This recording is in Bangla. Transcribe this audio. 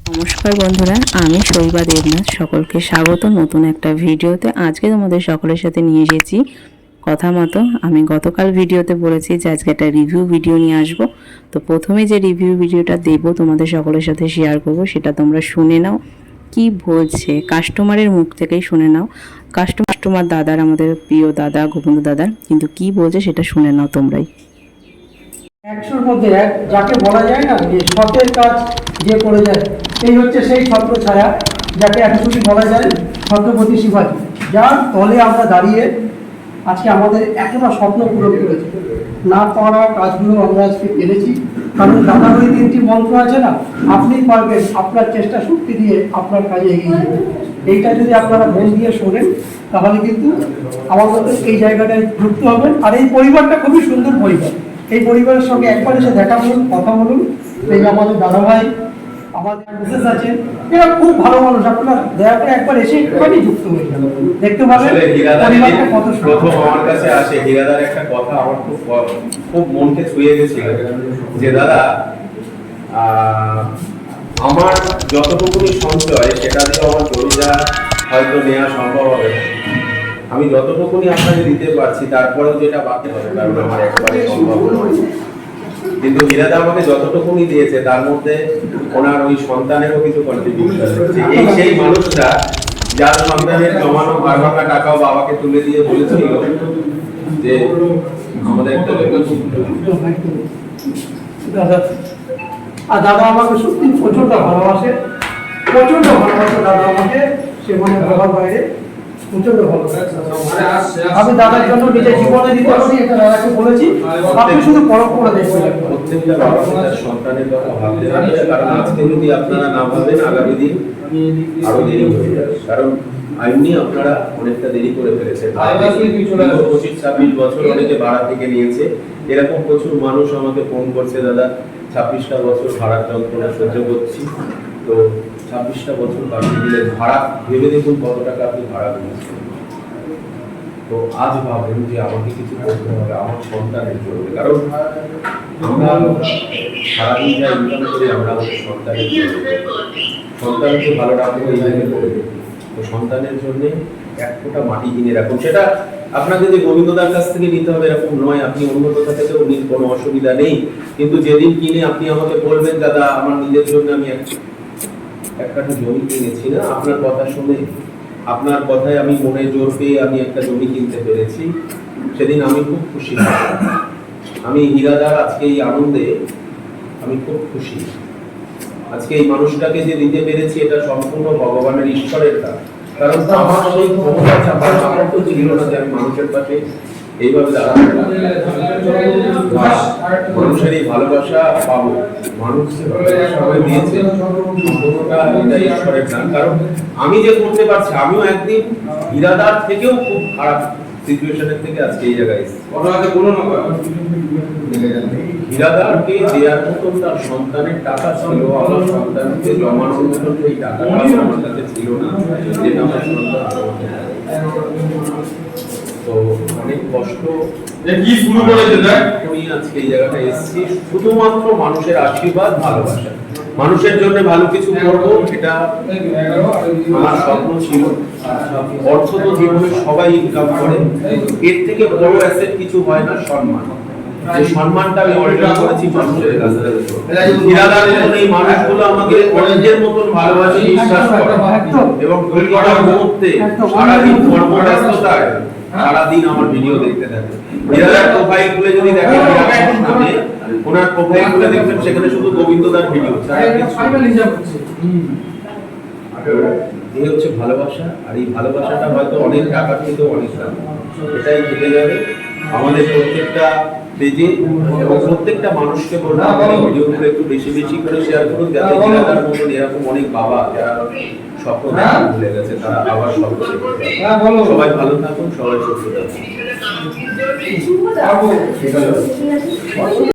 নমস্কার বন্ধুরা, আমি শৈবা দেবনাথ। সকলকে স্বাগত নতুন একটা ভিডিওতে। আজকে তোমাদের সকলের সাথে নিয়ে এসেছি কথা মতো। আমি গতকাল ভিডিওতে বলেছি যে আজকে একটা রিভিউ ভিডিও নিয়ে আসবো। তো প্রথমে যে রিভিউ ভিডিওটা দেবো তোমাদের সকলের সাথে শেয়ার করব, সেটা তোমরা শুনে নাও। কি বলছে কাস্টমারের মুখ থেকেই শুনে নাও। কাস্টমার দাদার, আমাদের প্রিয় দাদা গোবিন্দ দাদার, কিন্তু কি বলছে সেটা শুনে নাও তোমরাই। 100-র মধ্যে এক, যাকে বলা যায় না যে সতের কাজ যে করে যায়, এই হচ্ছে সেই ছত্র ছায়া যাকে একচুয়ালি বলা যায় ছত্রপতি শিবাজী, যার তলে আমরা দাঁড়িয়ে আজকে আমাদের এতটা স্বপ্ন পূরণ করেছি। না পারা কাজগুলো আমরা আজকে পেরেছি, কারণ দাদার ওই 3টি মন্ত্র আছে না, আপনি পারবেন, আপনার চেষ্টা শক্তি দিয়ে আপনার কাজে এগিয়ে যাবেন। এইটা যদি আপনারা মন দিয়ে শোনেন তাহলে কিন্তু আমাদের এই জায়গাটায় যুক্ত হবেন। আর এই পরিবারটা খুবই সুন্দর পরিবার। এই পরিবারের সঙ্গে একবার এসে দেখা বলুন, কথা বলুন। এই আমাদের দাদা ভাই, আমাদের বিশেষ আছে, এরা খুব ভালো মানুষ। আপনারা দয়া করে একবার এসে একটুখানি যুক্ত হয়ে যাবেন, দেখতে পাবেন পরিবারটা কত সুন্দর। প্রথম আমার কাছে আসে হীরাদার একটা কথা আমার খুব মনকে ছুঁয়ে গেছিল, যে দাদা আমার যতটুকুনি সঞ্চয় সেটা দিয়ে আমার জমিটা হয়তো নেওয়া সম্ভব হবে না। আমি যতটুকুনি আপনাকে দিতে পারছি তারপরেও যেটা বাকি হবে, কারণ আমার একবারে সম্ভব নয়। কিন্তু হীরাদা আমাকে যতটুকুনি দিয়েছে তার মধ্যে ওনার ওই সন্তানেরও কিছু কন্ট্রিবিউশন রয়েছে। এই সেই মানুষটা যার সন্তানের জমানো ভাড়া টাকাও বাবাকে তুলে দিয়ে বলেছিল যে আমাদের একটা দাদা, আর দাদা আমাকে সত্যি প্রচন্ড ভালোবাসে, প্রচন্ড ভালোবাসে দাদা আমাকে। সে মানে বাবার বাইরে প্রচন্ড ভালোবাসে। আমি দাদার জন্য নিজের জীবনে দিতে পারি, এটা দাদাকে বলেছি। আপনি শুধু পরখ করে দেখবেন। প্রত্যেকটা বাবা তার সন্তানের কথা ভাবতে হবে, কারণ আজকে যদি আপনারা না ভাবেন আগামী দিন আরো দেরি হয়ে যাবে। কারণ আইনি আপনারা অনেকটা দেরি করে ফেলেছেন। 25-26 বছর অনেকে ভাড়া থেকে নিয়েছে। এরকম প্রচুর মানুষ আমাকে ফোন করছে, দাদা 26টা বছর ভাড়ার যন্ত্রণা সহ্য করছি। তো 26টা বছর কাটিয়ে দিলে ভাড়া ভেবে দেখুন কত টাকা আপনি ভাড়া দিয়েছেন। তো আজ ভাবেন যে আমাকে কিছু করতে হবে আমার সন্তানের জন্য, কারণ আমরা সারাদিন যা ইনকাম করি আমরা আমাদের সন্তানকে ভালো রাখবো এই জন্য করে দেবো। তো সন্তানের জন্য এক ফোঁটা মাটি কিনে রাখুন। সেটা আপনাকে যে গোবিন্দদার কাছ থেকে নিতে হবে এরকম নয়, আপনি অন্য কোথা থেকেও নিন, কোনো অসুবিধা নেই। কিন্তু যেদিন কিনে আপনি আমাকে বলবেন দাদা আমার নিজের জন্য আমি একটা জমি কিনেছি না, আপনার কথা শুনে আপনার কথায় আমি মনে জোর পেয়ে আমি একটা জমি কিনতে পেরেছি, সেদিন আমি খুব খুশি। আমি হীরাদার আজকে এই আনন্দে আমি খুব খুশি। আজকে এই মানুষটাকে যে দিতে পেরেছি এটা সম্পূর্ণ ভগবানের, ঈশ্বরের কাজ। কারণ আমার সেই ক্ষমতা সামর্থ্য ছিল না যে আমি মানুষের পাশে এইভাবে দাঁড়াবো। মানুষের এই ভালোবাসা পাবো, মানুষ সবাই দিয়েছে, সম্পূর্ণটা এটা ঈশ্বরের দান। কারণ আমি যে করতে পারছি, আমিও একদিন হীরাদার থেকেও খুব খারাপ সিচুয়েশনের থেকে আজকে এই জায়গায় এসেছি। হীরাদারকে দেওয়ার মতন তার সন্তানের টাকা ছিল, আমার সন্তানকে জমানোর মতন সেই টাকাটা আমার কাছে ছিল না, যেটা আমার সন্তান। তো অনেক কষ্ট আমি আজকে এই জায়গাটা এসেছি, শুধুমাত্র মানুষের আশীর্বাদ, ভালোবাসা। মানুষের জন্য ভালো কিছু করবো, এটা আমার স্বপ্ন ছিল। অর্থ তো জীবনে সবাই ইনকাম করে, এর থেকে বড় অ্যাসেট কিছু হয় না, সম্মান। যে সম্মানটা আমি অর্জন করেছি মানুষের কাছে। হীরাদার মতন এই মানুষগুলো আমাকে অন্যের মতন ভালোবাসে, বিশ্বাস করে এবং প্রতিটা মুহূর্তে সারাদিন কর্মব্যস্ততায় সারাদিন আমার ভিডিও দেখতে থাকে। হীরাদার প্রোফাইল খুলে যদি দেখেন, নামে ওনার প্রোফাইল খুলে দেখবেন সেখানে শুধু গোবিন্দদার ভিডিও। এই হচ্ছে ভালোবাসা। আর এই ভালোবাসাটা হয়তো অনেক টাকা থেকে অনেক দাম, এটাই কেটে যাবে আমাদের প্রত্যেকটা পেজে। এবং প্রত্যেকটা মানুষকে বলবো ভিডিওগুলো একটু বেশি বেশি করে শেয়ার করুন, যাতে হীরাদার মতন এরকম অনেক বাবা যারা স্বপ্ন দেখা ভুলে গেছে তারা আবার স্বপ্ন দেখতে পারে। সবাই ভালো থাকুন, সবাই সুস্থ থাকুন।